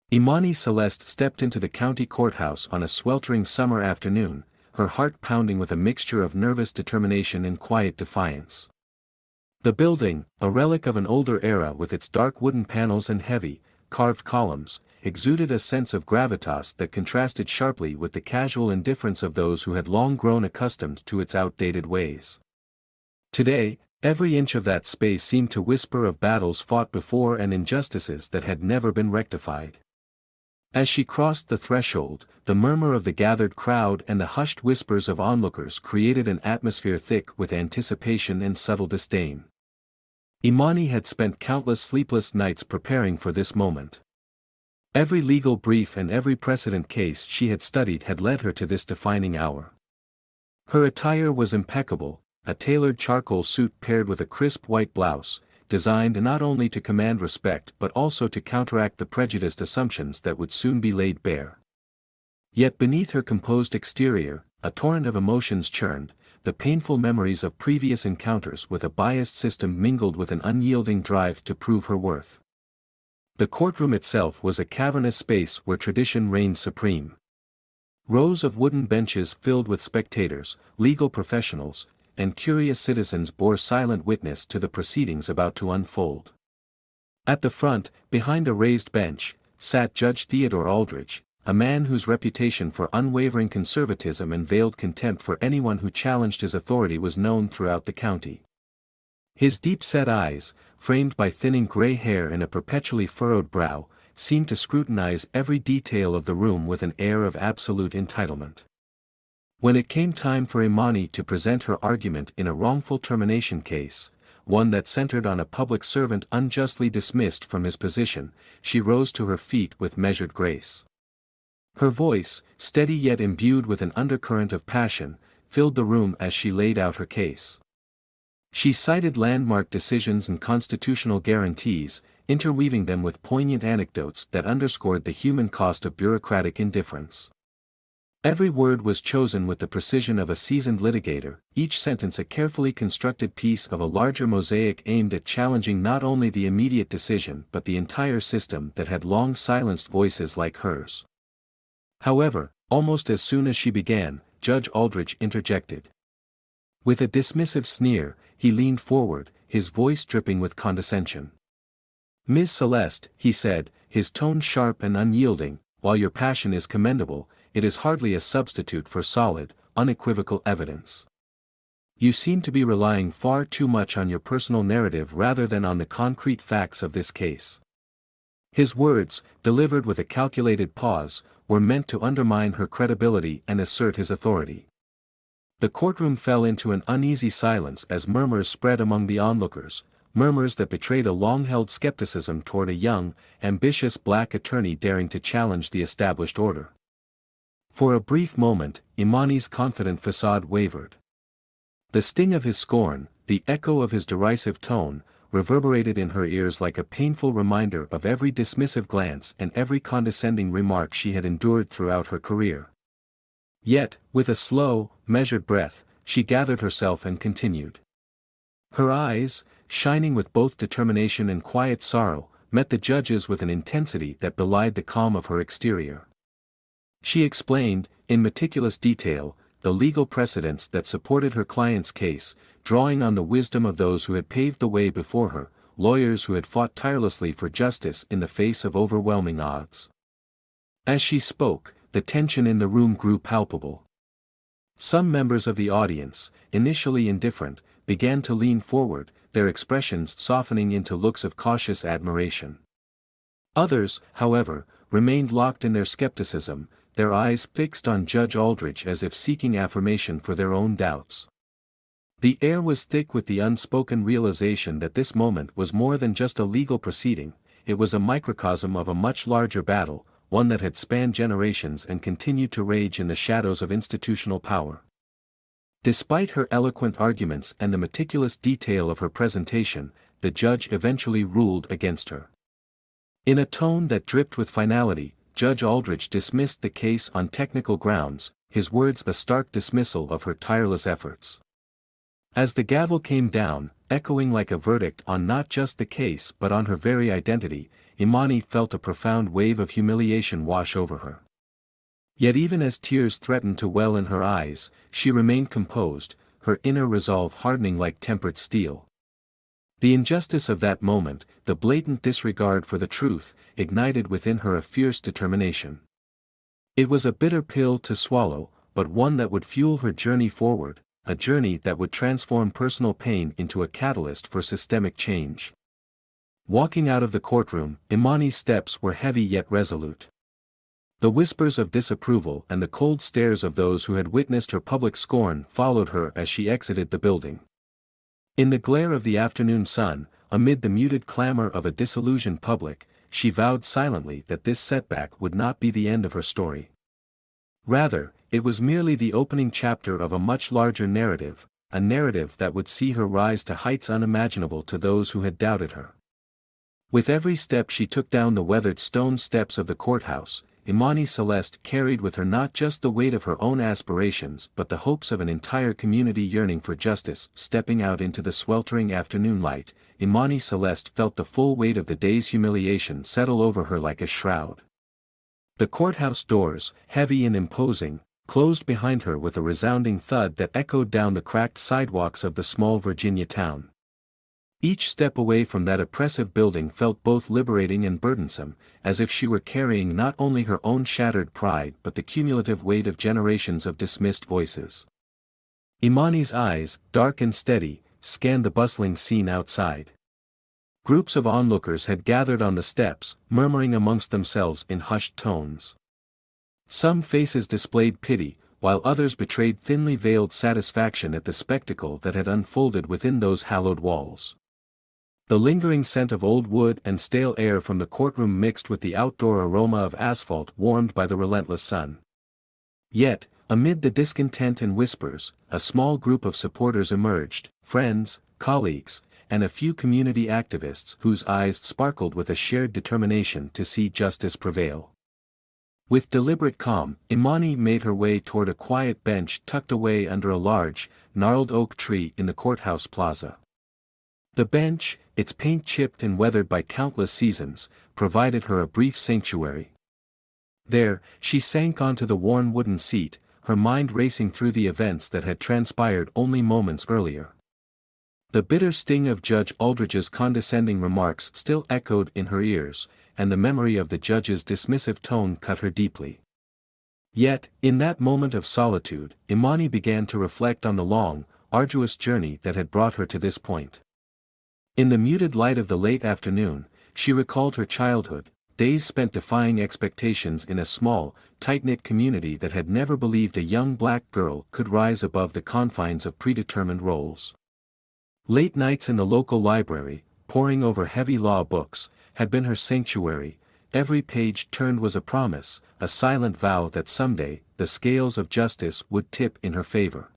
Imani Celeste stepped into the county courthouse on a sweltering summer afternoon, her heart pounding with a mixture of nervous determination and quiet defiance. The building, a relic of an older era with its dark wooden panels and heavy, carved columns, exuded a sense of gravitas that contrasted sharply with the casual indifference of those who had long grown accustomed to its outdated ways. Today, every inch of that space seemed to whisper of battles fought before and injustices that had never been rectified. As she crossed the threshold, the murmur of the gathered crowd and the hushed whispers of onlookers created an atmosphere thick with anticipation and subtle disdain. Imani had spent countless sleepless nights preparing for this moment. Every legal brief and every precedent case she had studied had led her to this defining hour. Her attire was impeccable, a tailored charcoal suit paired with a crisp white blouse, designed not only to command respect but also to counteract the prejudiced assumptions that would soon be laid bare. Yet beneath her composed exterior, a torrent of emotions churned, the painful memories of previous encounters with a biased system mingled with an unyielding drive to prove her worth. The courtroom itself was a cavernous space where tradition reigned supreme. Rows of wooden benches filled with spectators, legal professionals, and curious citizens bore silent witness to the proceedings about to unfold. At the front, behind a raised bench, sat Judge Theodore Aldrich, a man whose reputation for unwavering conservatism and veiled contempt for anyone who challenged his authority was known throughout the county. His deep-set eyes, framed by thinning gray hair and a perpetually furrowed brow, seemed to scrutinize every detail of the room with an air of absolute entitlement. When it came time for Imani to present her argument in a wrongful termination case, one that centered on a public servant unjustly dismissed from his position, she rose to her feet with measured grace. Her voice, steady yet imbued with an undercurrent of passion, filled the room as she laid out her case. She cited landmark decisions and constitutional guarantees, interweaving them with poignant anecdotes that underscored the human cost of bureaucratic indifference. Every word was chosen with the precision of a seasoned litigator, each sentence a carefully constructed piece of a larger mosaic aimed at challenging not only the immediate decision but the entire system that had long silenced voices like hers. However, almost as soon as she began, Judge Aldrich interjected. With a dismissive sneer, he leaned forward, his voice dripping with condescension. "Ms. Celeste," he said, his tone sharp and unyielding, "while your passion is commendable, it is hardly a substitute for solid, unequivocal evidence. You seem to be relying far too much on your personal narrative rather than on the concrete facts of this case." His words, delivered with a calculated pause, were meant to undermine her credibility and assert his authority. The courtroom fell into an uneasy silence as murmurs spread among the onlookers, murmurs that betrayed a long-held skepticism toward a young, ambitious black attorney daring to challenge the established order. For a brief moment, Imani's confident facade wavered. The sting of his scorn, the echo of his derisive tone, reverberated in her ears like a painful reminder of every dismissive glance and every condescending remark she had endured throughout her career. Yet, with a slow, measured breath, she gathered herself and continued. Her eyes, shining with both determination and quiet sorrow, met the judge's with an intensity that belied the calm of her exterior. She explained, in meticulous detail, the legal precedents that supported her client's case, drawing on the wisdom of those who had paved the way before her, lawyers who had fought tirelessly for justice in the face of overwhelming odds. As she spoke, the tension in the room grew palpable. Some members of the audience, initially indifferent, began to lean forward, their expressions softening into looks of cautious admiration. Others, however, remained locked in their skepticism, their eyes fixed on Judge Aldrich as if seeking affirmation for their own doubts. The air was thick with the unspoken realization that this moment was more than just a legal proceeding, it was a microcosm of a much larger battle, one that had spanned generations and continued to rage in the shadows of institutional power. Despite her eloquent arguments and the meticulous detail of her presentation, the judge eventually ruled against her. In a tone that dripped with finality, Judge Aldrich dismissed the case on technical grounds, his words a stark dismissal of her tireless efforts. As the gavel came down, echoing like a verdict on not just the case but on her very identity, Imani felt a profound wave of humiliation wash over her. Yet even as tears threatened to well in her eyes, she remained composed, her inner resolve hardening like tempered steel. The injustice of that moment, the blatant disregard for the truth, ignited within her a fierce determination. It was a bitter pill to swallow, but one that would fuel her journey forward, a journey that would transform personal pain into a catalyst for systemic change. Walking out of the courtroom, Imani's steps were heavy yet resolute. The whispers of disapproval and the cold stares of those who had witnessed her public scorn followed her as she exited the building. In the glare of the afternoon sun, amid the muted clamor of a disillusioned public, she vowed silently that this setback would not be the end of her story. Rather, it was merely the opening chapter of a much larger narrative, a narrative that would see her rise to heights unimaginable to those who had doubted her. With every step she took down the weathered stone steps of the courthouse, Imani Celeste carried with her not just the weight of her own aspirations but the hopes of an entire community yearning for justice. Stepping out into the sweltering afternoon light, Imani Celeste felt the full weight of the day's humiliation settle over her like a shroud. The courthouse doors, heavy and imposing, closed behind her with a resounding thud that echoed down the cracked sidewalks of the small Virginia town. Each step away from that oppressive building felt both liberating and burdensome, as if she were carrying not only her own shattered pride but the cumulative weight of generations of dismissed voices. Imani's eyes, dark and steady, scanned the bustling scene outside. Groups of onlookers had gathered on the steps, murmuring amongst themselves in hushed tones. Some faces displayed pity, while others betrayed thinly veiled satisfaction at the spectacle that had unfolded within those hallowed walls. The lingering scent of old wood and stale air from the courtroom mixed with the outdoor aroma of asphalt warmed by the relentless sun. Yet, amid the discontent and whispers, a small group of supporters emerged, friends, colleagues, and a few community activists whose eyes sparkled with a shared determination to see justice prevail. With deliberate calm, Imani made her way toward a quiet bench tucked away under a large, gnarled oak tree in the courthouse plaza. The bench, its paint chipped and weathered by countless seasons, provided her a brief sanctuary. There, she sank onto the worn wooden seat, her mind racing through the events that had transpired only moments earlier. The bitter sting of Judge Aldridge's condescending remarks still echoed in her ears, and the memory of the judge's dismissive tone cut her deeply. Yet, in that moment of solitude, Imani began to reflect on the long, arduous journey that had brought her to this point. In the muted light of the late afternoon, she recalled her childhood, days spent defying expectations in a small, tight-knit community that had never believed a young black girl could rise above the confines of predetermined roles. Late nights in the local library, poring over heavy law books, had been her sanctuary. Every page turned was a promise, a silent vow that someday, the scales of justice would tip in her favor.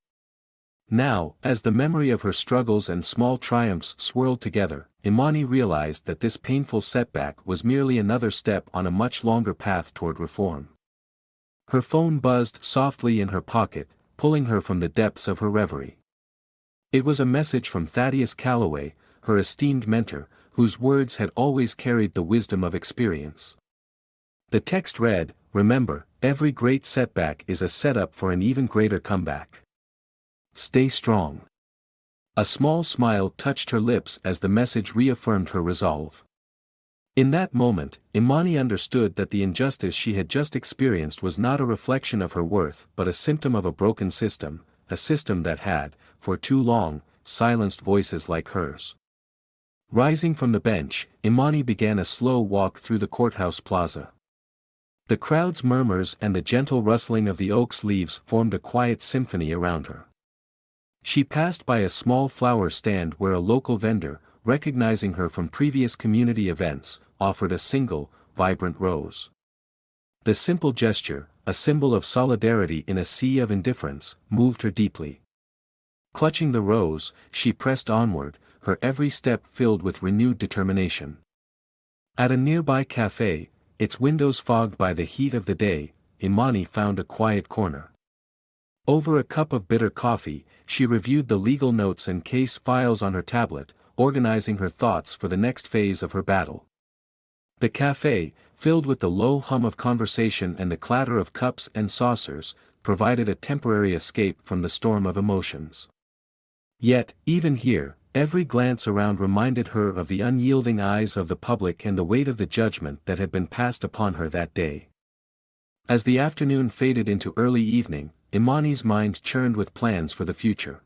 Now, as the memory of her struggles and small triumphs swirled together, Imani realized that this painful setback was merely another step on a much longer path toward reform. Her phone buzzed softly in her pocket, pulling her from the depths of her reverie. It was a message from Thaddeus Calloway, her esteemed mentor, whose words had always carried the wisdom of experience. The text read, "Remember, every great setback is a setup for an even greater comeback. Stay strong." A small smile touched her lips as the message reaffirmed her resolve. In that moment, Imani understood that the injustice she had just experienced was not a reflection of her worth but a symptom of a broken system, a system that had, for too long, silenced voices like hers. Rising from the bench, Imani began a slow walk through the courthouse plaza. The crowd's murmurs and the gentle rustling of the oak's leaves formed a quiet symphony around her. She passed by a small flower stand where a local vendor, recognizing her from previous community events, offered a single, vibrant rose. The simple gesture, a symbol of solidarity in a sea of indifference, moved her deeply. Clutching the rose, she pressed onward, her every step filled with renewed determination. At a nearby cafe, its windows fogged by the heat of the day, Imani found a quiet corner. Over a cup of bitter coffee, she reviewed the legal notes and case files on her tablet, organizing her thoughts for the next phase of her battle. The cafe, filled with the low hum of conversation and the clatter of cups and saucers, provided a temporary escape from the storm of emotions. Yet, even here, every glance around reminded her of the unyielding eyes of the public and the weight of the judgment that had been passed upon her that day. As the afternoon faded into early evening, Imani's mind churned with plans for the future.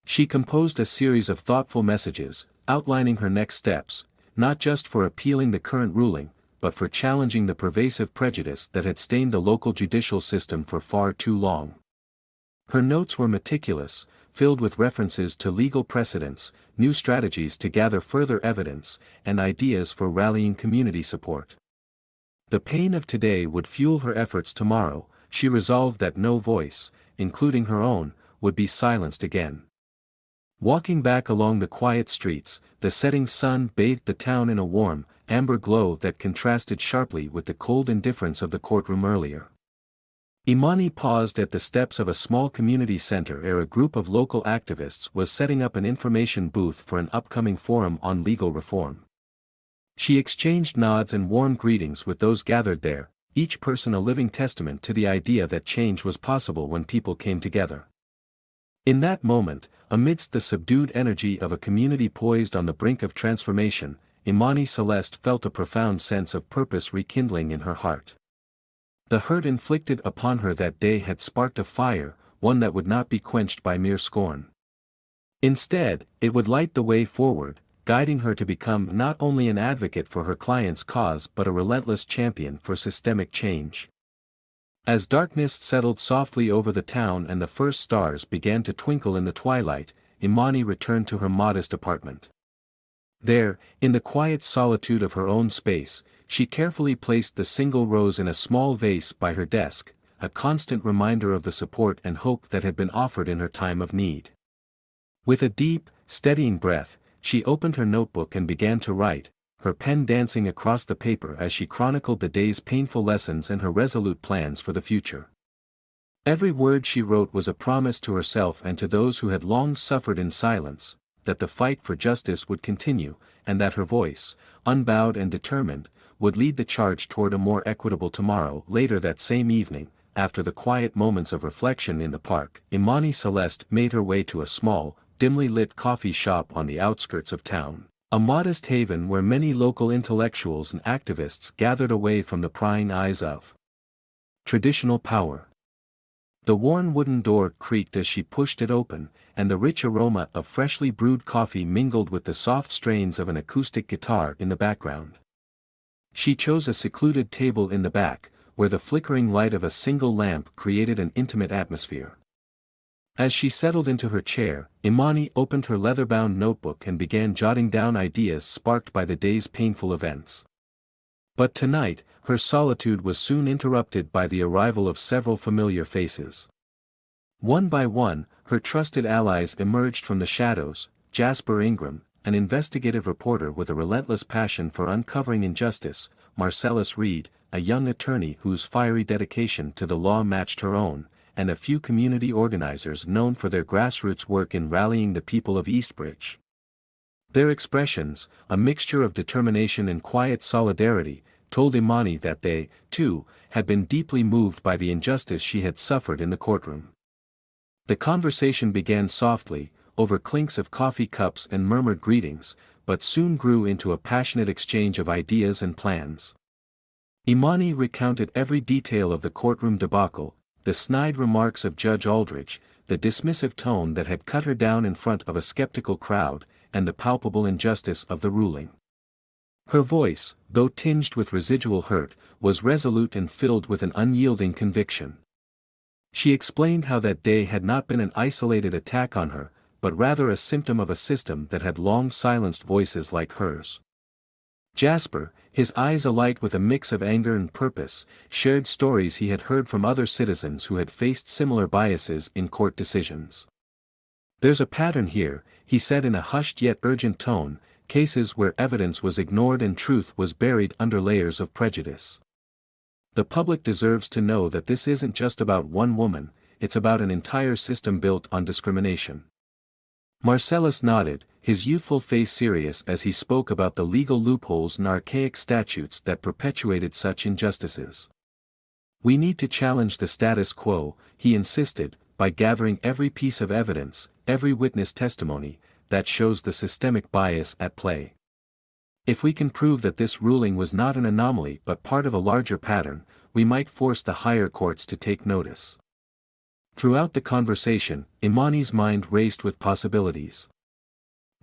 She composed a series of thoughtful messages, outlining her next steps, not just for appealing the current ruling, but for challenging the pervasive prejudice that had stained the local judicial system for far too long. Her notes were meticulous, filled with references to legal precedents, new strategies to gather further evidence, and ideas for rallying community support. The pain of today would fuel her efforts tomorrow. She resolved that no voice, including her own, would be silenced again. Walking back along the quiet streets, the setting sun bathed the town in a warm, amber glow that contrasted sharply with the cold indifference of the courtroom earlier. Imani paused at the steps of a small community center where a group of local activists was setting up an information booth for an upcoming forum on legal reform. She exchanged nods and warm greetings with those gathered there, each person a living testament to the idea that change was possible when people came together. In that moment, amidst the subdued energy of a community poised on the brink of transformation, Imani Celeste felt a profound sense of purpose rekindling in her heart. The hurt inflicted upon her that day had sparked a fire, one that would not be quenched by mere scorn. Instead, it would light the way forward, guiding her to become not only an advocate for her client's cause but a relentless champion for systemic change. As darkness settled softly over the town and the first stars began to twinkle in the twilight, Imani returned to her modest apartment. There, in the quiet solitude of her own space, she carefully placed the single rose in a small vase by her desk, a constant reminder of the support and hope that had been offered in her time of need. With a deep, steadying breath, she opened her notebook and began to write, her pen dancing across the paper as she chronicled the day's painful lessons and her resolute plans for the future. Every word she wrote was a promise to herself and to those who had long suffered in silence, that the fight for justice would continue, and that her voice, unbowed and determined, would lead the charge toward a more equitable tomorrow. Later that same evening, after the quiet moments of reflection in the park, Imani Celeste made her way to a small, dimly lit coffee shop on the outskirts of town, a modest haven where many local intellectuals and activists gathered away from the prying eyes of traditional power. The worn wooden door creaked as she pushed it open, and the rich aroma of freshly brewed coffee mingled with the soft strains of an acoustic guitar in the background. She chose a secluded table in the back, where the flickering light of a single lamp created an intimate atmosphere. As she settled into her chair, Imani opened her leather-bound notebook and began jotting down ideas sparked by the day's painful events. But tonight, her solitude was soon interrupted by the arrival of several familiar faces. One by one, her trusted allies emerged from the shadows: Jasper Ingram, an investigative reporter with a relentless passion for uncovering injustice; Marcellus Reed, a young attorney whose fiery dedication to the law matched her own; and a few community organizers known for their grassroots work in rallying the people of Eastbridge. Their expressions, a mixture of determination and quiet solidarity, told Imani that they, too, had been deeply moved by the injustice she had suffered in the courtroom. The conversation began softly, over clinks of coffee cups and murmured greetings, but soon grew into a passionate exchange of ideas and plans. Imani recounted every detail of the courtroom debacle: the snide remarks of Judge Aldrich, the dismissive tone that had cut her down in front of a skeptical crowd, and the palpable injustice of the ruling. Her voice, though tinged with residual hurt, was resolute and filled with an unyielding conviction. She explained how that day had not been an isolated attack on her, but rather a symptom of a system that had long silenced voices like hers. Jasper, his eyes alight with a mix of anger and purpose, shared stories he had heard from other citizens who had faced similar biases in court decisions. "There's a pattern here," he said in a hushed yet urgent tone, "cases where evidence was ignored and truth was buried under layers of prejudice. The public deserves to know that this isn't just about one woman, it's about an entire system built on discrimination." Marcellus nodded, his youthful face serious as he spoke about the legal loopholes and archaic statutes that perpetuated such injustices. We need to challenge the status quo, he insisted, by gathering every piece of evidence, every witness testimony, that shows the systemic bias at play. If we can prove that this ruling was not an anomaly but part of a larger pattern, we might force the higher courts to take notice. Throughout the conversation, Imani's mind raced with possibilities.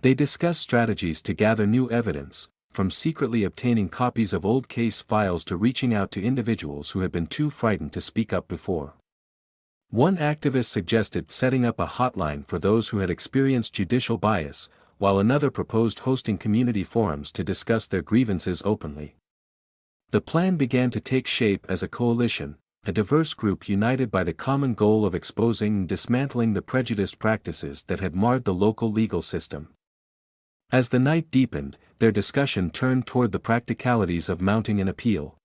They discussed strategies to gather new evidence, from secretly obtaining copies of old case files to reaching out to individuals who had been too frightened to speak up before. One activist suggested setting up a hotline for those who had experienced judicial bias, while another proposed hosting community forums to discuss their grievances openly. The plan began to take shape as a coalition, a diverse group united by the common goal of exposing and dismantling the prejudiced practices that had marred the local legal system. As the night deepened, their discussion turned toward the practicalities of mounting an appeal.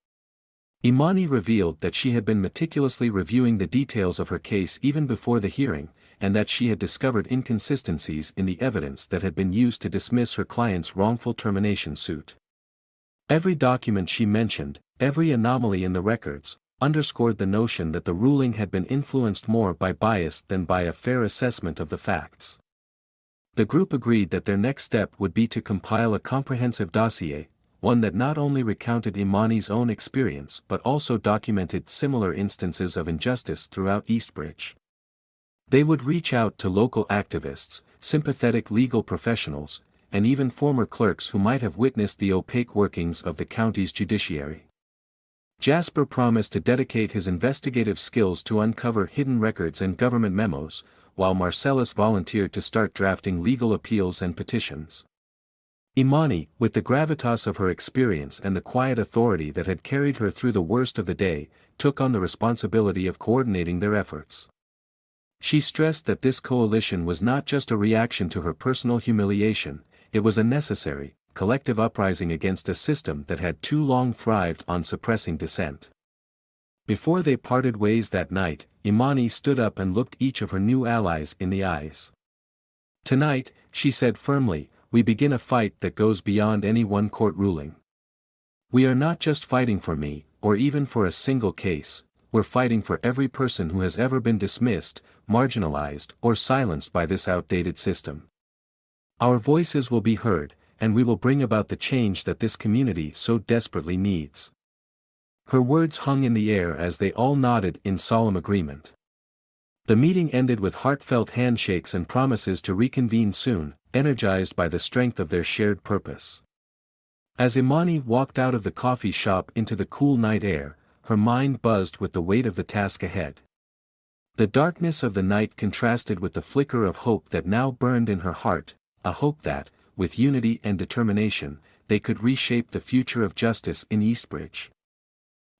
Imani revealed that she had been meticulously reviewing the details of her case even before the hearing, and that she had discovered inconsistencies in the evidence that had been used to dismiss her client's wrongful termination suit. Every document she mentioned, every anomaly in the records, underscored the notion that the ruling had been influenced more by bias than by a fair assessment of the facts. The group agreed that their next step would be to compile a comprehensive dossier, one that not only recounted Imani's own experience but also documented similar instances of injustice throughout Eastbridge. They would reach out to local activists, sympathetic legal professionals, and even former clerks who might have witnessed the opaque workings of the county's judiciary. Jasper promised to dedicate his investigative skills to uncover hidden records and government memos, while Marcellus volunteered to start drafting legal appeals and petitions. Imani, with the gravitas of her experience and the quiet authority that had carried her through the worst of the day, took on the responsibility of coordinating their efforts. She stressed that this coalition was not just a reaction to her personal humiliation, it was a necessary, collective uprising against a system that had too long thrived on suppressing dissent. Before they parted ways that night, Imani stood up and looked each of her new allies in the eyes. "Tonight," she said firmly, "we begin a fight that goes beyond any one court ruling. We are not just fighting for me, or even for a single case, we're fighting for every person who has ever been dismissed, marginalized, or silenced by this outdated system. Our voices will be heard, and we will bring about the change that this community so desperately needs." Her words hung in the air as they all nodded in solemn agreement. The meeting ended with heartfelt handshakes and promises to reconvene soon, energized by the strength of their shared purpose. As Imani walked out of the coffee shop into the cool night air, her mind buzzed with the weight of the task ahead. The darkness of the night contrasted with the flicker of hope that now burned in her heart, a hope that, with unity and determination, they could reshape the future of justice in Eastbridge.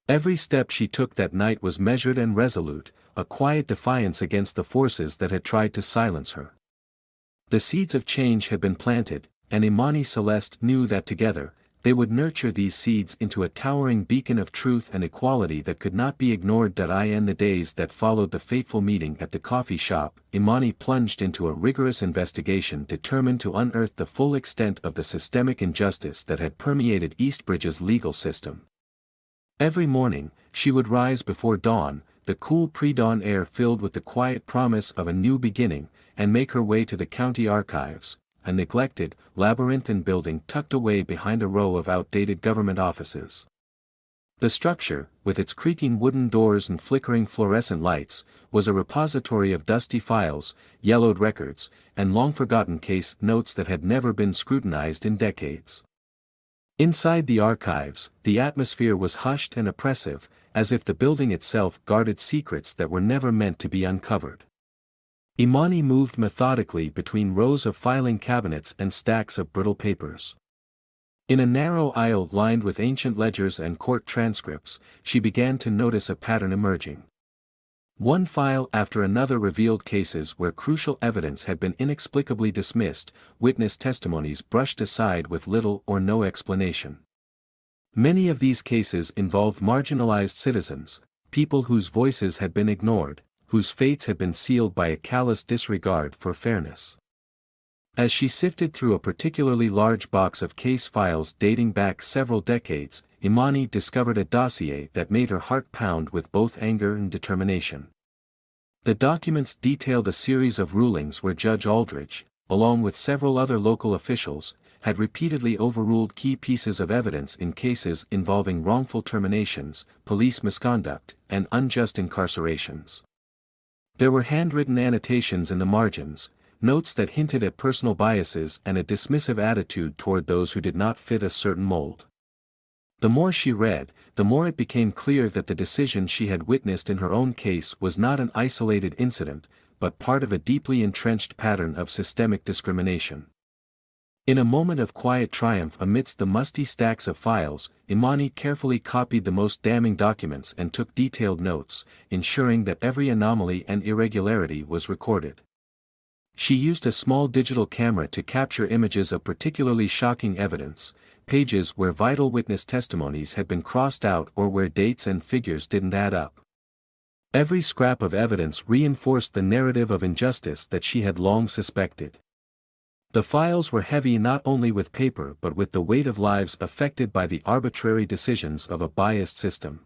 Every step she took that night was measured and resolute, a quiet defiance against the forces that had tried to silence her. The seeds of change had been planted, and Imani Celeste knew that together, they would nurture these seeds into a towering beacon of truth and equality that could not be ignored. In the days that followed the fateful meeting at the coffee shop, Imani plunged into a rigorous investigation determined to unearth the full extent of the systemic injustice that had permeated Eastbridge's legal system. Every morning, she would rise before dawn, the cool pre-dawn air filled with the quiet promise of a new beginning, and make her way to the county archives, a neglected, labyrinthine building tucked away behind a row of outdated government offices. The structure, with its creaking wooden doors and flickering fluorescent lights, was a repository of dusty files, yellowed records, and long-forgotten case notes that had never been scrutinized in decades. Inside the archives, the atmosphere was hushed and oppressive, as if the building itself guarded secrets that were never meant to be uncovered. Imani moved methodically between rows of filing cabinets and stacks of brittle papers. In a narrow aisle lined with ancient ledgers and court transcripts, she began to notice a pattern emerging. One file after another revealed cases where crucial evidence had been inexplicably dismissed, witness testimonies brushed aside with little or no explanation. Many of these cases involved marginalized citizens, people whose voices had been ignored, whose fates had been sealed by a callous disregard for fairness. As she sifted through a particularly large box of case files dating back several decades, Imani discovered a dossier that made her heart pound with both anger and determination. The documents detailed a series of rulings where Judge Aldrich, along with several other local officials, had repeatedly overruled key pieces of evidence in cases involving wrongful terminations, police misconduct, and unjust incarcerations. There were handwritten annotations in the margins, notes that hinted at personal biases and a dismissive attitude toward those who did not fit a certain mold. The more she read, the more it became clear that the decision she had witnessed in her own case was not an isolated incident, but part of a deeply entrenched pattern of systemic discrimination. In a moment of quiet triumph amidst the musty stacks of files, Imani carefully copied the most damning documents and took detailed notes, ensuring that every anomaly and irregularity was recorded. She used a small digital camera to capture images of particularly shocking evidence, pages where vital witness testimonies had been crossed out or where dates and figures didn't add up. Every scrap of evidence reinforced the narrative of injustice that she had long suspected. The files were heavy not only with paper but with the weight of lives affected by the arbitrary decisions of a biased system.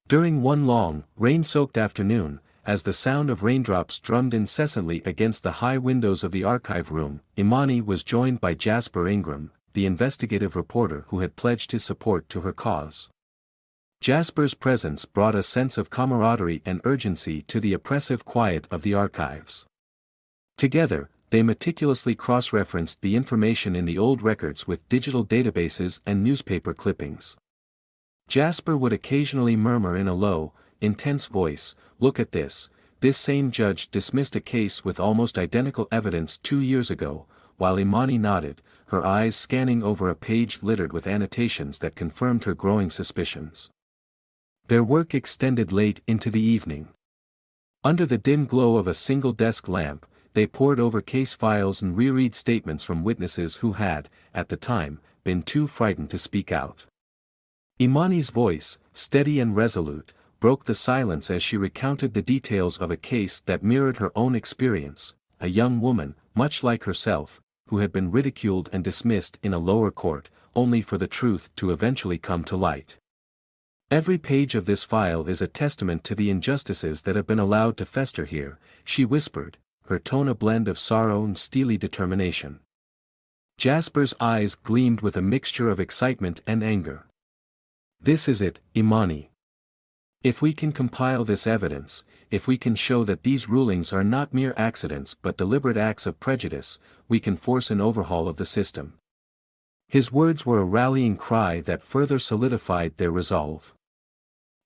During one long, rain-soaked afternoon, as the sound of raindrops drummed incessantly against the high windows of the archive room, Imani was joined by Jasper Ingram, the investigative reporter who had pledged his support to her cause. Jasper's presence brought a sense of camaraderie and urgency to the oppressive quiet of the archives. Together, they meticulously cross-referenced the information in the old records with digital databases and newspaper clippings. Jasper would occasionally murmur in a low, intense voice, "Look at this, this same judge dismissed a case with almost identical evidence 2 years ago," while Imani nodded, her eyes scanning over a page littered with annotations that confirmed her growing suspicions. Their work extended late into the evening. Under the dim glow of a single desk lamp, they pored over case files and reread statements from witnesses who had, at the time, been too frightened to speak out. Imani's voice, steady and resolute, broke the silence as she recounted the details of a case that mirrored her own experience, a young woman, much like herself, who had been ridiculed and dismissed in a lower court, only for the truth to eventually come to light. "Every page of this file is a testament to the injustices that have been allowed to fester here," she whispered, her tone a blend of sorrow and steely determination. Jasper's eyes gleamed with a mixture of excitement and anger. "This is it, Imani. If we can compile this evidence, if we can show that these rulings are not mere accidents but deliberate acts of prejudice, we can force an overhaul of the system." His words were a rallying cry that further solidified their resolve.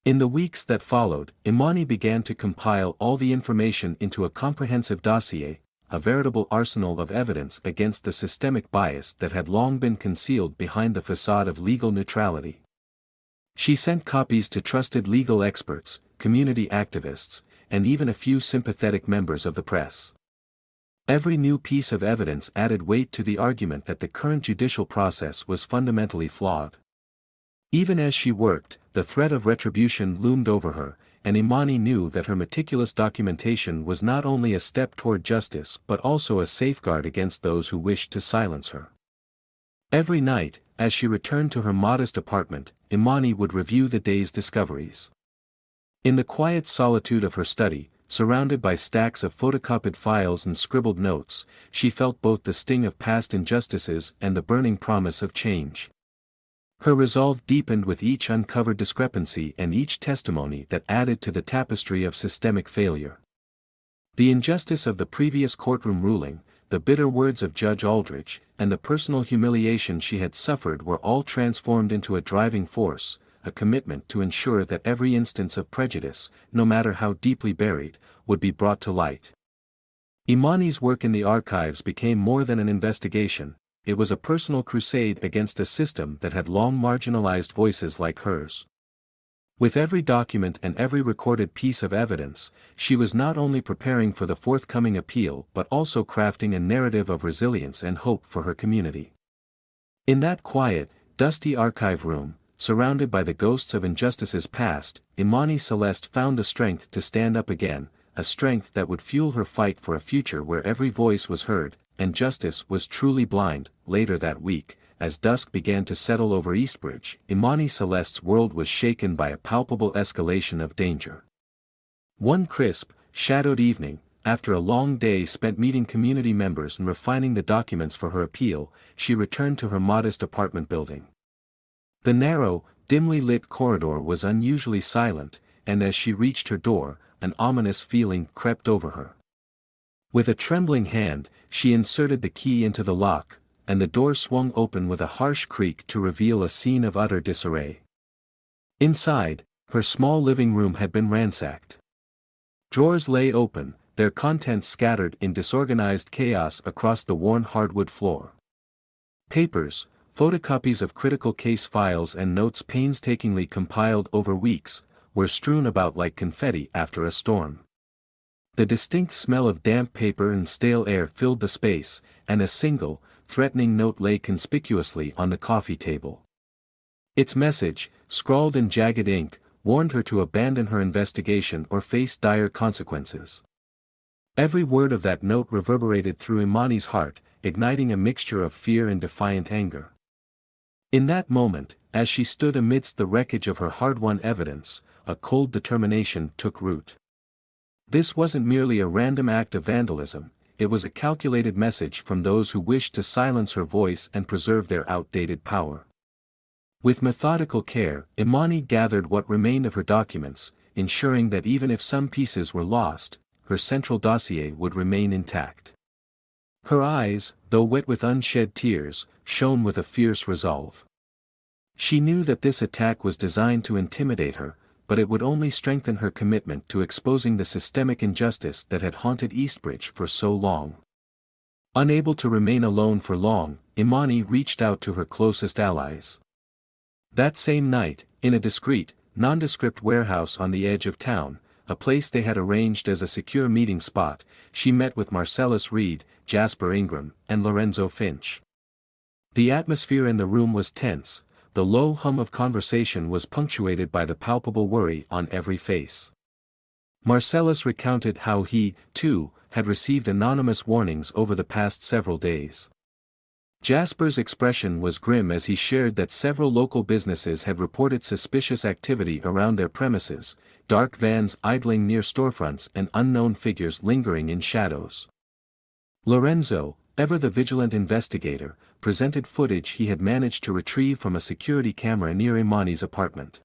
In the weeks that followed, Imani began to compile all the information into a comprehensive dossier, a veritable arsenal of evidence against the systemic bias that had long been concealed behind the facade of legal neutrality. She sent copies to trusted legal experts, community activists, and even a few sympathetic members of the press. Every new piece of evidence added weight to the argument that the current judicial process was fundamentally flawed. Even as she worked, the threat of retribution loomed over her, and Imani knew that her meticulous documentation was not only a step toward justice but also a safeguard against those who wished to silence her. Every night, as she returned to her modest apartment, Imani would review the day's discoveries. In the quiet solitude of her study, surrounded by stacks of photocopied files and scribbled notes, she felt both the sting of past injustices and the burning promise of change. Her resolve deepened with each uncovered discrepancy and each testimony that added to the tapestry of systemic failure. The injustice of the previous courtroom ruling, the bitter words of Judge Aldrich, and the personal humiliation she had suffered were all transformed into a driving force, a commitment to ensure that every instance of prejudice, no matter how deeply buried, would be brought to light. Imani's work in the archives became more than an investigation, it was a personal crusade against a system that had long marginalized voices like hers. With every document and every recorded piece of evidence, she was not only preparing for the forthcoming appeal but also crafting a narrative of resilience and hope for her community. In that quiet, dusty archive room, surrounded by the ghosts of injustices past, Imani Celeste found the strength to stand up again, a strength that would fuel her fight for a future where every voice was heard, and justice was truly blind. Later that week, as dusk began to settle over Eastbridge, Imani Celeste's world was shaken by a palpable escalation of danger. One crisp, shadowed evening, after a long day spent meeting community members and refining the documents for her appeal, she returned to her modest apartment building. The narrow, dimly lit corridor was unusually silent, and as she reached her door, an ominous feeling crept over her. With a trembling hand, she inserted the key into the lock, and the door swung open with a harsh creak to reveal a scene of utter disarray. Inside, her small living room had been ransacked. Drawers lay open, their contents scattered in disorganized chaos across the worn hardwood floor. Papers, photocopies of critical case files and notes painstakingly compiled over weeks, were strewn about like confetti after a storm. The distinct smell of damp paper and stale air filled the space, and a single, threatening note lay conspicuously on the coffee table. Its message, scrawled in jagged ink, warned her to abandon her investigation or face dire consequences. Every word of that note reverberated through Imani's heart, igniting a mixture of fear and defiant anger. In that moment, as she stood amidst the wreckage of her hard-won evidence, a cold determination took root. This wasn't merely a random act of vandalism, it was a calculated message from those who wished to silence her voice and preserve their outdated power. With methodical care, Imani gathered what remained of her documents, ensuring that even if some pieces were lost, her central dossier would remain intact. Her eyes, though wet with unshed tears, shone with a fierce resolve. She knew that this attack was designed to intimidate her, but it would only strengthen her commitment to exposing the systemic injustice that had haunted Eastbridge for so long. Unable to remain alone for long, Imani reached out to her closest allies. That same night, in a discreet, nondescript warehouse on the edge of town, a place they had arranged as a secure meeting spot, she met with Marcellus Reed, Jasper Ingram, and Lorenzo Finch. The atmosphere in the room was tense. The low hum of conversation was punctuated by the palpable worry on every face. Marcellus recounted how he, too, had received anonymous warnings over the past several days. Jasper's expression was grim as he shared that several local businesses had reported suspicious activity around their premises, dark vans idling near storefronts and unknown figures lingering in shadows. Lorenzo, ever the vigilant investigator, presented footage he had managed to retrieve from a security camera near Imani's apartment.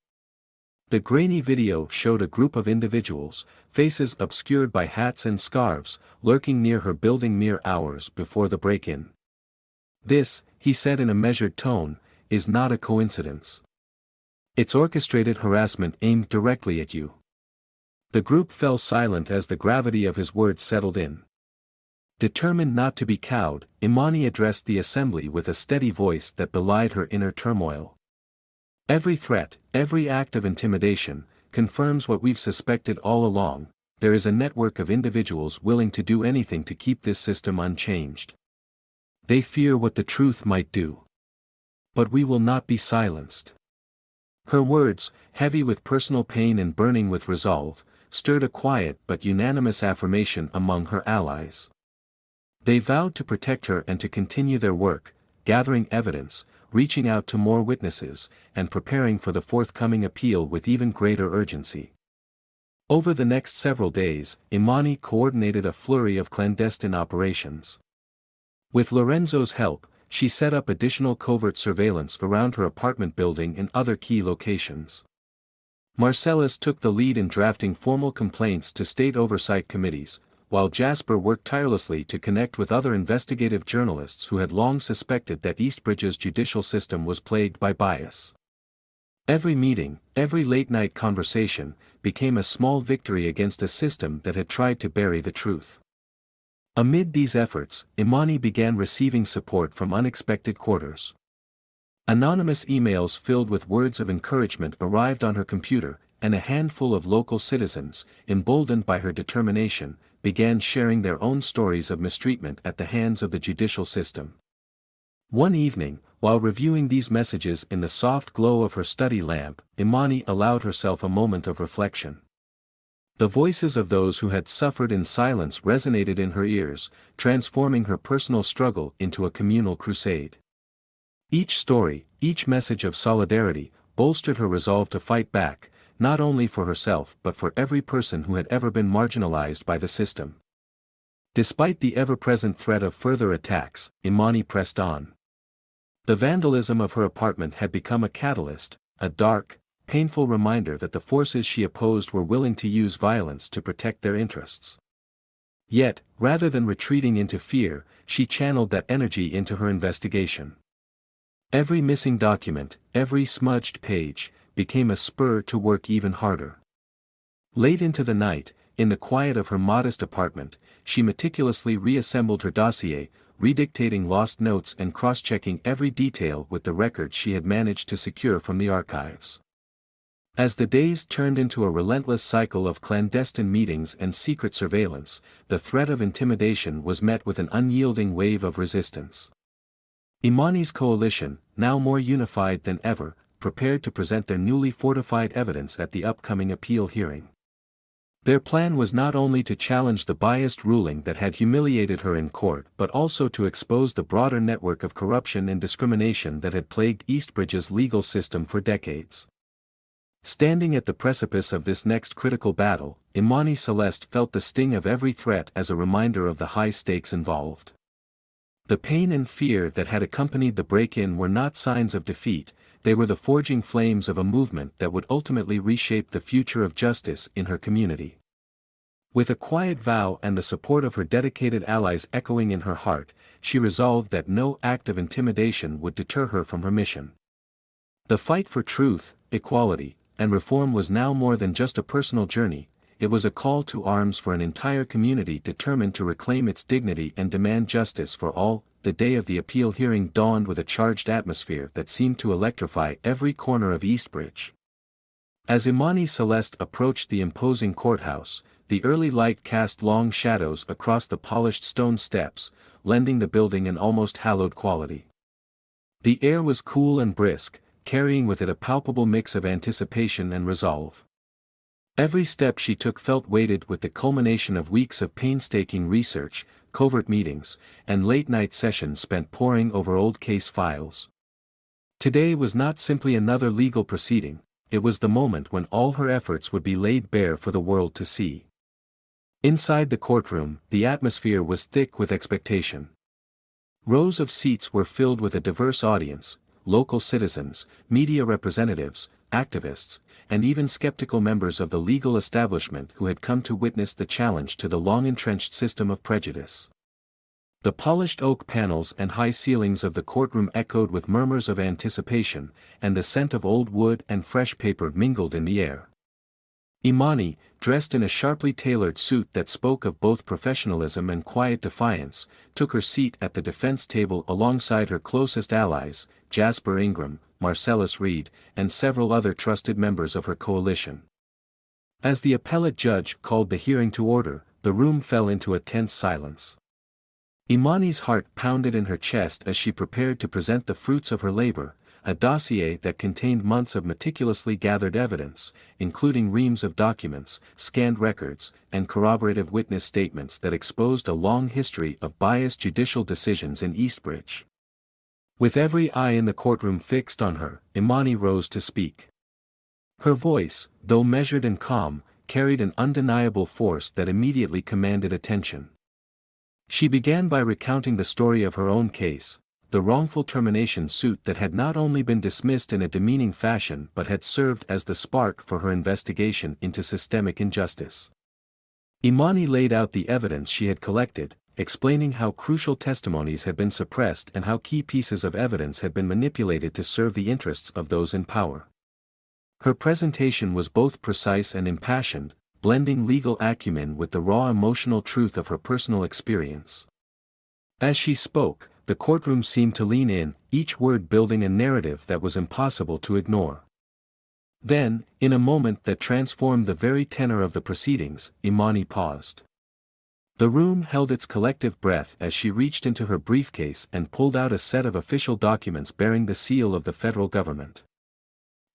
The grainy video showed a group of individuals, faces obscured by hats and scarves, lurking near her building mere hours before the break-in. This, he said in a measured tone, is not a coincidence. It's orchestrated harassment aimed directly at you. The group fell silent as the gravity of his words settled in. Determined not to be cowed, Imani addressed the assembly with a steady voice that belied her inner turmoil. Every threat, every act of intimidation, confirms what we've suspected all along: there is a network of individuals willing to do anything to keep this system unchanged. They fear what the truth might do. But we will not be silenced. Her words, heavy with personal pain and burning with resolve, stirred a quiet but unanimous affirmation among her allies. They vowed to protect her and to continue their work, gathering evidence, reaching out to more witnesses, and preparing for the forthcoming appeal with even greater urgency. Over the next several days, Imani coordinated a flurry of clandestine operations. With Lorenzo's help, she set up additional covert surveillance around her apartment building and other key locations. Marcellus took the lead in drafting formal complaints to state oversight committees, while Jasper worked tirelessly to connect with other investigative journalists who had long suspected that Eastbridge's judicial system was plagued by bias. Every meeting, every late-night conversation, became a small victory against a system that had tried to bury the truth. Amid these efforts, Imani began receiving support from unexpected quarters. Anonymous emails filled with words of encouragement arrived on her computer, and a handful of local citizens, emboldened by her determination, began sharing their own stories of mistreatment at the hands of the judicial system. One evening, while reviewing these messages in the soft glow of her study lamp, Imani allowed herself a moment of reflection. The voices of those who had suffered in silence resonated in her ears, transforming her personal struggle into a communal crusade. Each story, each message of solidarity, bolstered her resolve to fight back, not only for herself but for every person who had ever been marginalized by the system. Despite the ever-present threat of further attacks, Imani pressed on. The vandalism of her apartment had become a catalyst, a dark, painful reminder that the forces she opposed were willing to use violence to protect their interests. Yet, rather than retreating into fear, she channeled that energy into her investigation. Every missing document, every smudged page, became a spur to work even harder. Late into the night, in the quiet of her modest apartment, she meticulously reassembled her dossier, redictating lost notes and cross-checking every detail with the records she had managed to secure from the archives. As the days turned into a relentless cycle of clandestine meetings and secret surveillance, the threat of intimidation was met with an unyielding wave of resistance. Imani's coalition, now more unified than ever, prepared to present their newly fortified evidence at the upcoming appeal hearing. Their plan was not only to challenge the biased ruling that had humiliated her in court but also to expose the broader network of corruption and discrimination that had plagued Eastbridge's legal system for decades. Standing at the precipice of this next critical battle, Imani Celeste felt the sting of every threat as a reminder of the high stakes involved. The pain and fear that had accompanied the break-in were not signs of defeat, they were the forging flames of a movement that would ultimately reshape the future of justice in her community. With a quiet vow and the support of her dedicated allies echoing in her heart, she resolved that no act of intimidation would deter her from her mission. The fight for truth, equality, and reform was now more than just a personal journey, it was a call to arms for an entire community determined to reclaim its dignity and demand justice for all. The day of the appeal hearing dawned with a charged atmosphere that seemed to electrify every corner of Eastbridge. As Imani Celeste approached the imposing courthouse, the early light cast long shadows across the polished stone steps, lending the building an almost hallowed quality. The air was cool and brisk, carrying with it a palpable mix of anticipation and resolve. Every step she took felt weighted with the culmination of weeks of painstaking research, covert meetings, and late-night sessions spent poring over old case files. Today was not simply another legal proceeding, it was the moment when all her efforts would be laid bare for the world to see. Inside the courtroom, the atmosphere was thick with expectation. Rows of seats were filled with a diverse audience, local citizens, media representatives, activists, and even skeptical members of the legal establishment who had come to witness the challenge to the long-entrenched system of prejudice. The polished oak panels and high ceilings of the courtroom echoed with murmurs of anticipation, and the scent of old wood and fresh paper mingled in the air. Imani, dressed in a sharply tailored suit that spoke of both professionalism and quiet defiance, took her seat at the defense table alongside her closest allies, Jasper Ingram, Marcellus Reed, and several other trusted members of her coalition. As the appellate judge called the hearing to order, the room fell into a tense silence. Imani's heart pounded in her chest as she prepared to present the fruits of her labor, a dossier that contained months of meticulously gathered evidence, including reams of documents, scanned records, and corroborative witness statements that exposed a long history of biased judicial decisions in Eastbridge. With every eye in the courtroom fixed on her, Imani rose to speak. Her voice, though measured and calm, carried an undeniable force that immediately commanded attention. She began by recounting the story of her own case, the wrongful termination suit that had not only been dismissed in a demeaning fashion but had served as the spark for her investigation into systemic injustice. Imani laid out the evidence she had collected, explaining how crucial testimonies had been suppressed and how key pieces of evidence had been manipulated to serve the interests of those in power. Her presentation was both precise and impassioned, blending legal acumen with the raw emotional truth of her personal experience. As she spoke, the courtroom seemed to lean in, each word building a narrative that was impossible to ignore. Then, in a moment that transformed the very tenor of the proceedings, Imani paused. The room held its collective breath as she reached into her briefcase and pulled out a set of official documents bearing the seal of the federal government.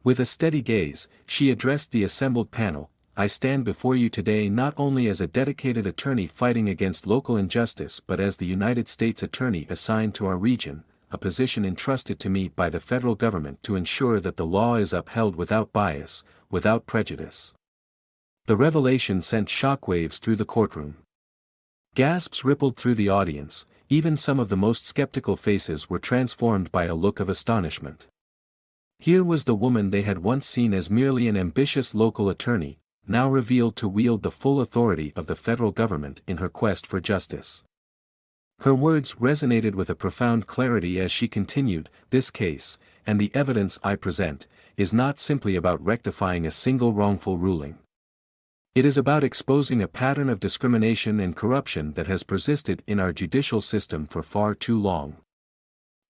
With a steady gaze, she addressed the assembled panel, I stand before you today not only as a dedicated attorney fighting against local injustice but as the United States Attorney assigned to our region, a position entrusted to me by the federal government to ensure that the law is upheld without bias, without prejudice. The revelation sent shockwaves through the courtroom. Gasps rippled through the audience, even some of the most skeptical faces were transformed by a look of astonishment. Here was the woman they had once seen as merely an ambitious local attorney, now revealed to wield the full authority of the federal government in her quest for justice. Her words resonated with a profound clarity as she continued, "This case, and the evidence I present, is not simply about rectifying a single wrongful ruling. It is about exposing a pattern of discrimination and corruption that has persisted in our judicial system for far too long.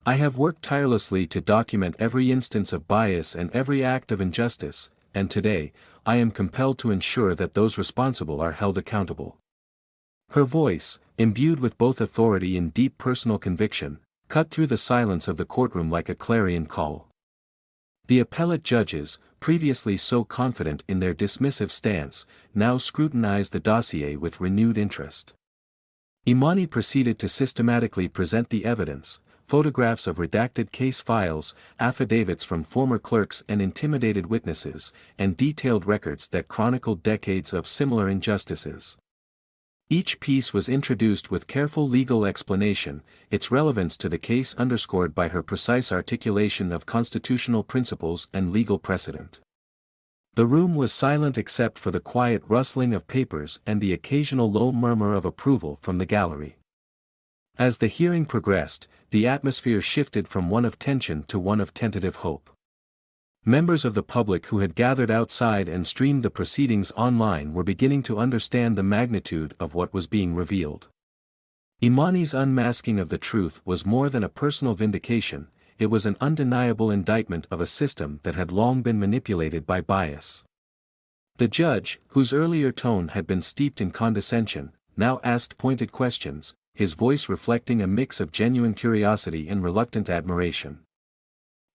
I have worked tirelessly to document every instance of bias and every act of injustice, and today, I am compelled to ensure that those responsible are held accountable." Her voice, imbued with both authority and deep personal conviction, cut through the silence of the courtroom like a clarion call. The appellate judges, previously so confident in their dismissive stance, now scrutinized the dossier with renewed interest. Imani proceeded to systematically present the evidence, photographs of redacted case files, affidavits from former clerks and intimidated witnesses, and detailed records that chronicled decades of similar injustices. Each piece was introduced with careful legal explanation, its relevance to the case underscored by her precise articulation of constitutional principles and legal precedent. The room was silent except for the quiet rustling of papers and the occasional low murmur of approval from the gallery. As the hearing progressed, the atmosphere shifted from one of tension to one of tentative hope. Members of the public who had gathered outside and streamed the proceedings online were beginning to understand the magnitude of what was being revealed. Imani's unmasking of the truth was more than a personal vindication, it was an undeniable indictment of a system that had long been manipulated by bias. The judge, whose earlier tone had been steeped in condescension, now asked pointed questions, his voice reflecting a mix of genuine curiosity and reluctant admiration.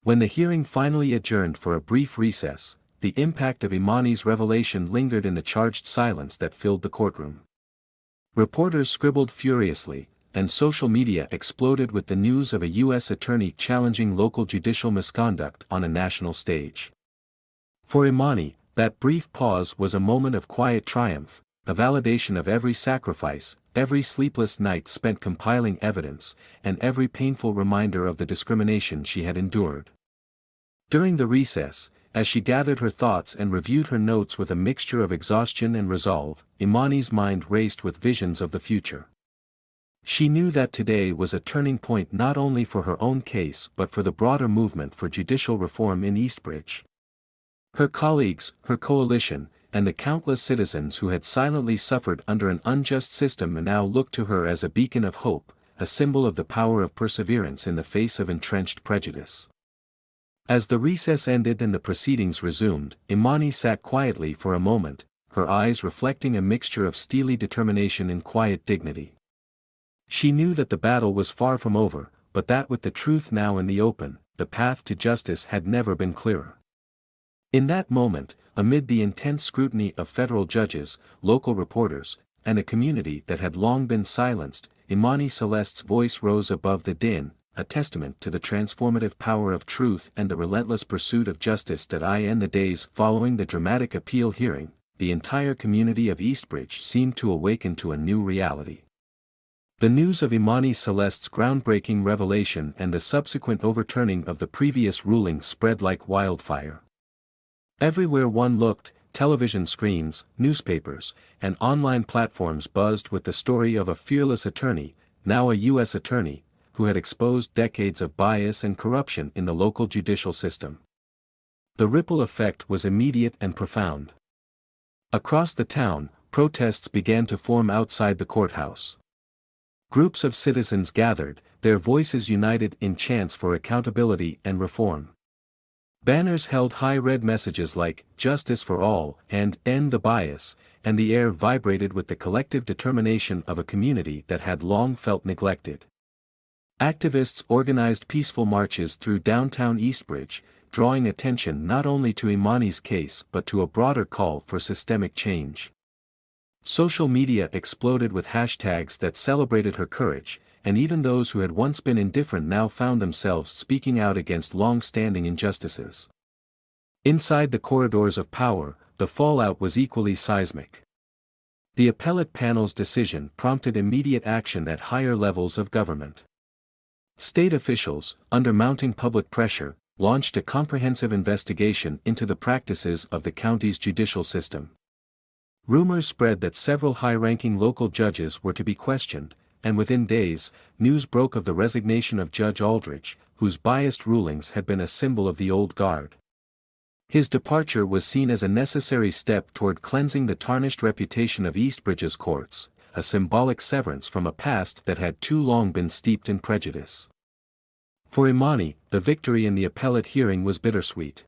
When the hearing finally adjourned for a brief recess, the impact of Imani's revelation lingered in the charged silence that filled the courtroom. Reporters scribbled furiously, and social media exploded with the news of a U.S. attorney challenging local judicial misconduct on a national stage. For Imani, that brief pause was a moment of quiet triumph, a validation of every sacrifice, every sleepless night spent compiling evidence, and every painful reminder of the discrimination she had endured. During the recess, as she gathered her thoughts and reviewed her notes with a mixture of exhaustion and resolve, Imani's mind raced with visions of the future. She knew that today was a turning point not only for her own case but for the broader movement for judicial reform in Eastbridge. Her colleagues, her coalition, and the countless citizens who had silently suffered under an unjust system now looked to her as a beacon of hope, a symbol of the power of perseverance in the face of entrenched prejudice. As the recess ended and the proceedings resumed, Imani sat quietly for a moment, her eyes reflecting a mixture of steely determination and quiet dignity. She knew that the battle was far from over, but that with the truth now in the open, the path to justice had never been clearer. In that moment, amid the intense scrutiny of federal judges, local reporters, and a community that had long been silenced, Imani Celeste's voice rose above the din, a testament to the transformative power of truth and the relentless pursuit of justice that in the days following the dramatic appeal hearing, the entire community of Eastbridge seemed to awaken to a new reality. The news of Imani Celeste's groundbreaking revelation and the subsequent overturning of the previous ruling spread like wildfire. Everywhere one looked, television screens, newspapers, and online platforms buzzed with the story of a fearless attorney, now a U.S. attorney, who had exposed decades of bias and corruption in the local judicial system. The ripple effect was immediate and profound. Across the town, protests began to form outside the courthouse. Groups of citizens gathered, their voices united in chants for accountability and reform. Banners held high red messages like, "Justice for all," and "End the bias," and the air vibrated with the collective determination of a community that had long felt neglected. Activists organized peaceful marches through downtown Eastbridge, drawing attention not only to Imani's case but to a broader call for systemic change. Social media exploded with hashtags that celebrated her courage, and even those who had once been indifferent now found themselves speaking out against long-standing injustices. Inside the corridors of power, the fallout was equally seismic. The appellate panel's decision prompted immediate action at higher levels of government. State officials, under mounting public pressure, launched a comprehensive investigation into the practices of the county's judicial system. Rumors spread that several high-ranking local judges were to be questioned, and within days, news broke of the resignation of Judge Aldrich, whose biased rulings had been a symbol of the old guard. His departure was seen as a necessary step toward cleansing the tarnished reputation of Eastbridge's courts, a symbolic severance from a past that had too long been steeped in prejudice. For Imani, the victory in the appellate hearing was bittersweet.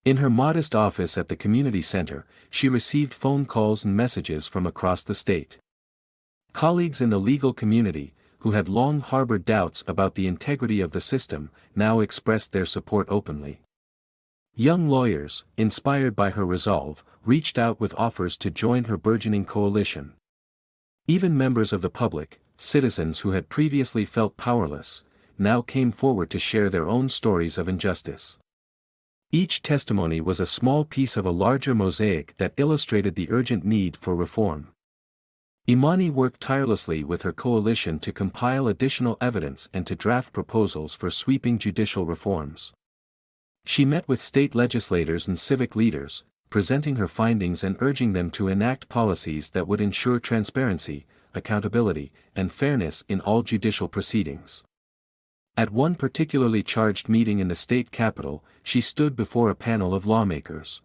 In her modest office at the community center, she received phone calls and messages from across the state. Colleagues in the legal community, who had long harbored doubts about the integrity of the system, now expressed their support openly. Young lawyers, inspired by her resolve, reached out with offers to join her burgeoning coalition. Even members of the public, citizens who had previously felt powerless, now came forward to share their own stories of injustice. Each testimony was a small piece of a larger mosaic that illustrated the urgent need for reform. Imani worked tirelessly with her coalition to compile additional evidence and to draft proposals for sweeping judicial reforms. She met with state legislators and civic leaders, presenting her findings and urging them to enact policies that would ensure transparency, accountability, and fairness in all judicial proceedings. At one particularly charged meeting in the state capitol, she stood before a panel of lawmakers.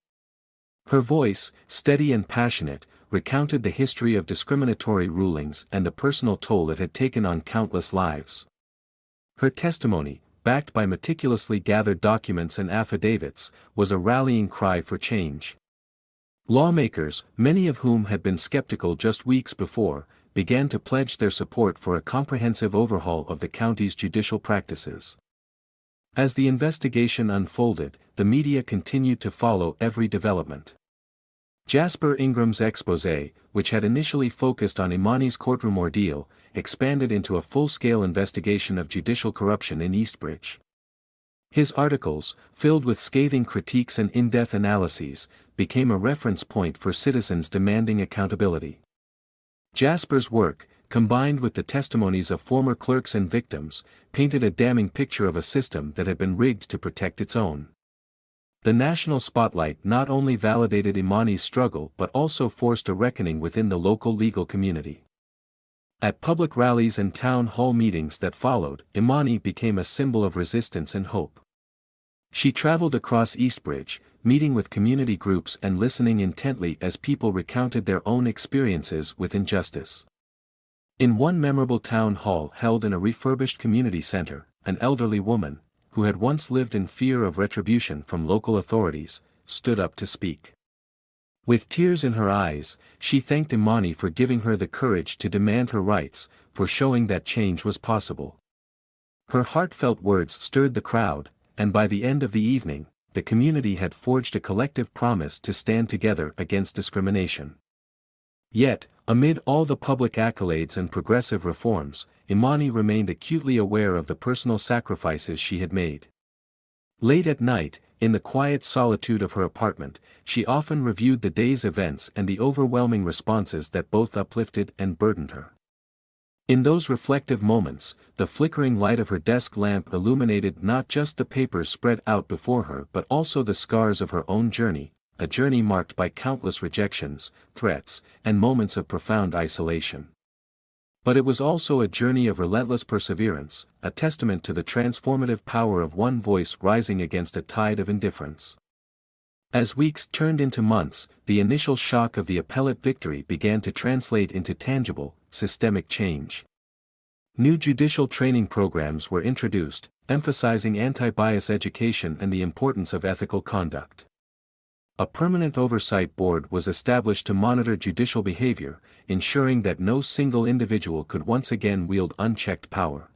Her voice, steady and passionate, recounted the history of discriminatory rulings and the personal toll it had taken on countless lives. Her testimony, backed by meticulously gathered documents and affidavits, was a rallying cry for change. Lawmakers, many of whom had been skeptical just weeks before, began to pledge their support for a comprehensive overhaul of the county's judicial practices. As the investigation unfolded, the media continued to follow every development. Jasper Ingram's exposé, which had initially focused on Imani's courtroom ordeal, expanded into a full-scale investigation of judicial corruption in Eastbridge. His articles, filled with scathing critiques and in-depth analyses, became a reference point for citizens demanding accountability. Jasper's work, combined with the testimonies of former clerks and victims, painted a damning picture of a system that had been rigged to protect its own. The national spotlight not only validated Imani's struggle but also forced a reckoning within the local legal community. At public rallies and town hall meetings that followed, Imani became a symbol of resistance and hope. She traveled across Eastbridge, meeting with community groups and listening intently as people recounted their own experiences with injustice. In one memorable town hall held in a refurbished community center, an elderly woman, who had once lived in fear of retribution from local authorities, stood up to speak. With tears in her eyes, she thanked Imani for giving her the courage to demand her rights, for showing that change was possible. Her heartfelt words stirred the crowd, and by the end of the evening, the community had forged a collective promise to stand together against discrimination. Yet, amid all the public accolades and progressive reforms, Imani remained acutely aware of the personal sacrifices she had made. Late at night, in the quiet solitude of her apartment, she often reviewed the day's events and the overwhelming responses that both uplifted and burdened her. In those reflective moments, the flickering light of her desk lamp illuminated not just the papers spread out before her but also the scars of her own journey, a journey marked by countless rejections, threats, and moments of profound isolation. But it was also a journey of relentless perseverance, a testament to the transformative power of one voice rising against a tide of indifference. As weeks turned into months, the initial shock of the appellate victory began to translate into tangible, systemic change. New judicial training programs were introduced, emphasizing anti-bias education and the importance of ethical conduct. A permanent oversight board was established to monitor judicial behavior, ensuring that no single individual could once again wield unchecked power.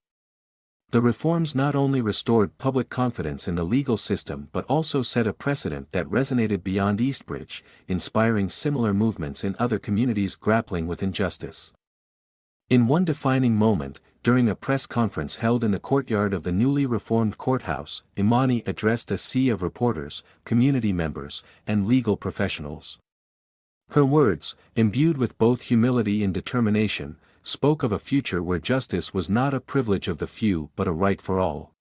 The reforms not only restored public confidence in the legal system but also set a precedent that resonated beyond Eastbridge, inspiring similar movements in other communities grappling with injustice. In one defining moment, during a press conference held in the courtyard of the newly reformed courthouse, Imani addressed a sea of reporters, community members, and legal professionals. Her words, imbued with both humility and determination, spoke of a future where justice was not a privilege of the few but a right for all.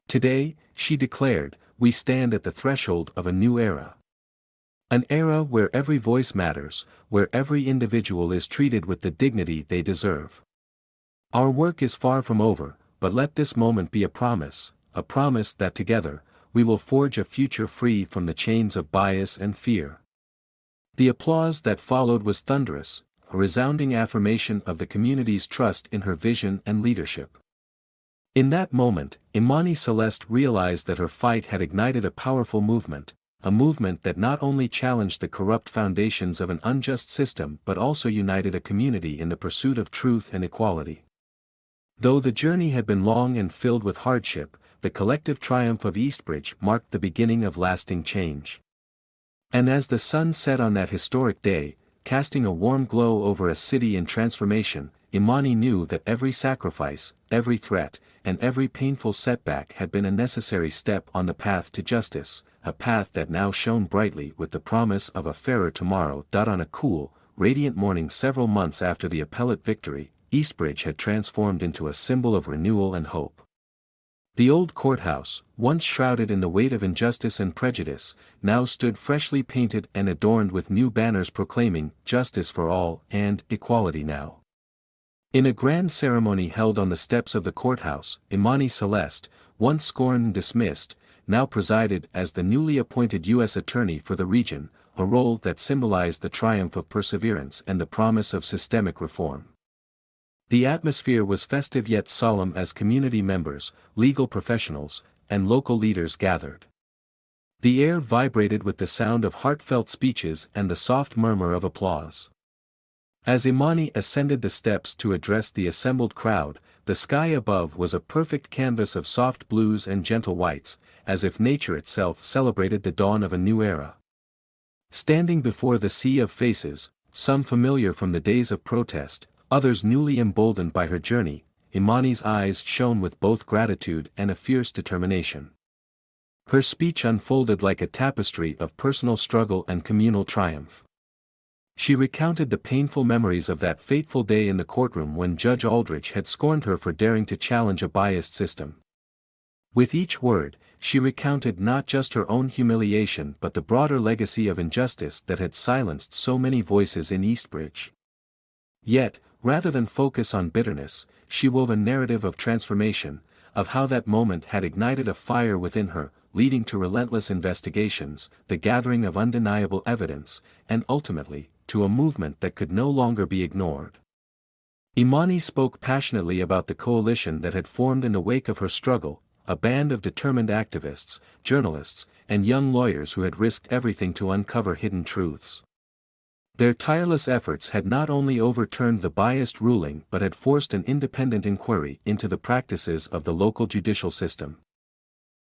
Today, she declared, we stand at the threshold of a new era. An era where every voice matters, where every individual is treated with the dignity they deserve. Our work is far from over, but let this moment be a promise that together, we will forge a future free from the chains of bias and fear. The applause that followed was thunderous, a resounding affirmation of the community's trust in her vision and leadership. In that moment, Imani Celeste realized that her fight had ignited a powerful movement, a movement that not only challenged the corrupt foundations of an unjust system but also united a community in the pursuit of truth and equality. Though the journey had been long and filled with hardship, the collective triumph of Eastbridge marked the beginning of lasting change. And as the sun set on that historic day, casting a warm glow over a city in transformation, Imani knew that every sacrifice, every threat, and every painful setback had been a necessary step on the path to justice, a path that now shone brightly with the promise of a fairer tomorrow. On a cool, radiant morning several months after the appellate victory, Eastbridge had transformed into a symbol of renewal and hope. The old courthouse, once shrouded in the weight of injustice and prejudice, now stood freshly painted and adorned with new banners proclaiming justice for all and equality now. In a grand ceremony held on the steps of the courthouse, Imani Celeste, once scorned and dismissed, now presided as the newly appointed U.S. Attorney for the region, a role that symbolized the triumph of perseverance and the promise of systemic reform. The atmosphere was festive yet solemn as community members, legal professionals, and local leaders gathered. The air vibrated with the sound of heartfelt speeches and the soft murmur of applause. As Imani ascended the steps to address the assembled crowd, the sky above was a perfect canvas of soft blues and gentle whites, as if nature itself celebrated the dawn of a new era. Standing before the sea of faces, some familiar from the days of protest, others newly emboldened by her journey, Imani's eyes shone with both gratitude and a fierce determination. Her speech unfolded like a tapestry of personal struggle and communal triumph. She recounted the painful memories of that fateful day in the courtroom when Judge Aldrich had scorned her for daring to challenge a biased system. With each word, she recounted not just her own humiliation but the broader legacy of injustice that had silenced so many voices in Eastbridge. Yet, rather than focus on bitterness, she wove a narrative of transformation, of how that moment had ignited a fire within her, leading to relentless investigations, the gathering of undeniable evidence, and ultimately, to a movement that could no longer be ignored. Imani spoke passionately about the coalition that had formed in the wake of her struggle, a band of determined activists, journalists, and young lawyers who had risked everything to uncover hidden truths. Their tireless efforts had not only overturned the biased ruling but had forced an independent inquiry into the practices of the local judicial system.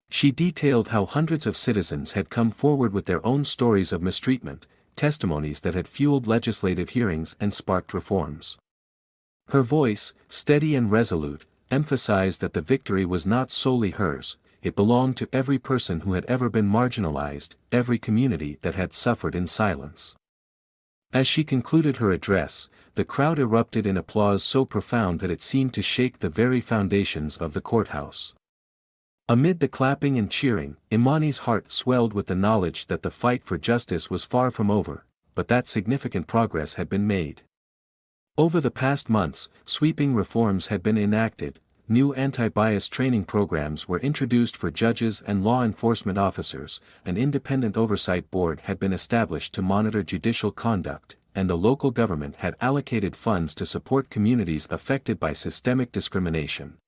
She detailed how hundreds of citizens had come forward with their own stories of mistreatment, testimonies that had fueled legislative hearings and sparked reforms. Her voice, steady and resolute, emphasized that the victory was not solely hers, it belonged to every person who had ever been marginalized, every community that had suffered in silence. As she concluded her address, the crowd erupted in applause so profound that it seemed to shake the very foundations of the courthouse. Amid the clapping and cheering, Imani's heart swelled with the knowledge that the fight for justice was far from over, but that significant progress had been made. Over the past months, sweeping reforms had been enacted, new anti-bias training programs were introduced for judges and law enforcement officers, an independent oversight board had been established to monitor judicial conduct, and the local government had allocated funds to support communities affected by systemic discrimination.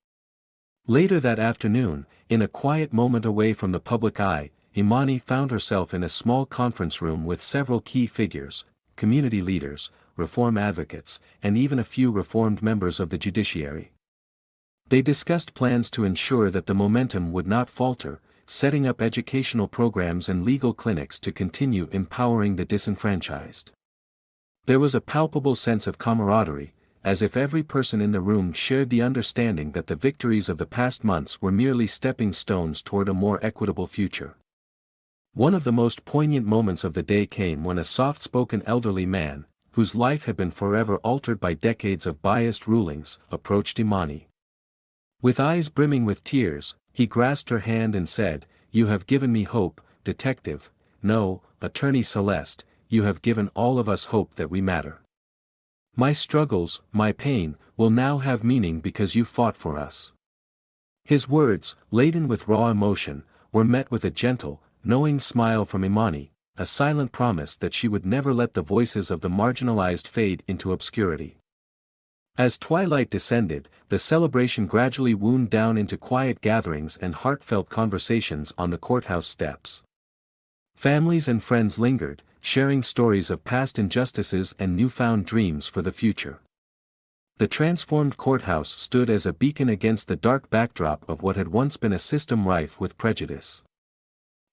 Later that afternoon, in a quiet moment away from the public eye, Imani found herself in a small conference room with several key figures, community leaders, reform advocates, and even a few reformed members of the judiciary. They discussed plans to ensure that the momentum would not falter, setting up educational programs and legal clinics to continue empowering the disenfranchised. There was a palpable sense of camaraderie, as if every person in the room shared the understanding that the victories of the past months were merely stepping stones toward a more equitable future. One of the most poignant moments of the day came when a soft-spoken elderly man, whose life had been forever altered by decades of biased rulings, approached Imani. With eyes brimming with tears, he grasped her hand and said, "You have given me hope, Detective, no, Attorney Celeste, you have given all of us hope that we matter. My struggles, my pain, will now have meaning because you fought for us." His words, laden with raw emotion, were met with a gentle, knowing smile from Imani, a silent promise that she would never let the voices of the marginalized fade into obscurity. As twilight descended, the celebration gradually wound down into quiet gatherings and heartfelt conversations on the courthouse steps. Families and friends lingered, sharing stories of past injustices and newfound dreams for the future. The transformed courthouse stood as a beacon against the dark backdrop of what had once been a system rife with prejudice.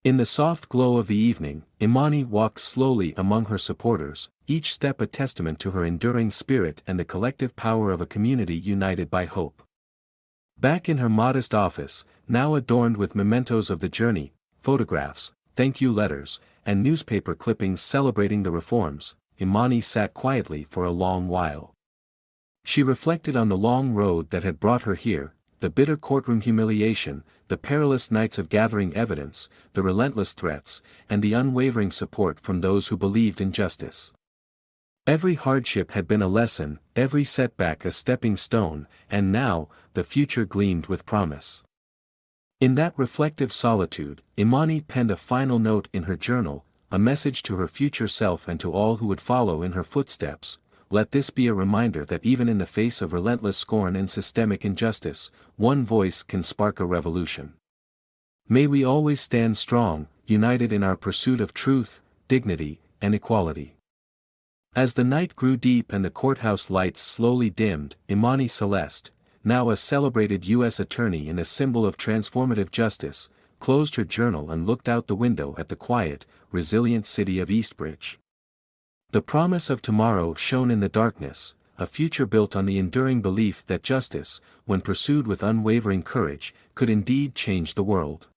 In the soft glow of the evening, Imani walked slowly among her supporters, each step a testament to her enduring spirit and the collective power of a community united by hope. Back in her modest office, now adorned with mementos of the journey, photographs, thank-you letters, and newspaper clippings celebrating the reforms, Imani sat quietly for a long while. She reflected on the long road that had brought her here, the bitter courtroom humiliation, the perilous nights of gathering evidence, the relentless threats, and the unwavering support from those who believed in justice. Every hardship had been a lesson, every setback a stepping stone, and now, the future gleamed with promise. In that reflective solitude, Imani penned a final note in her journal, a message to her future self and to all who would follow in her footsteps. Let this be a reminder that even in the face of relentless scorn and systemic injustice, one voice can spark a revolution. May we always stand strong, united in our pursuit of truth, dignity, and equality. As the night grew deep and the courthouse lights slowly dimmed, Imani Celeste, now a celebrated U.S. attorney and a symbol of transformative justice, closed her journal and looked out the window at the quiet, resilient city of Eastbridge. The promise of tomorrow shone in the darkness, a future built on the enduring belief that justice, when pursued with unwavering courage, could indeed change the world.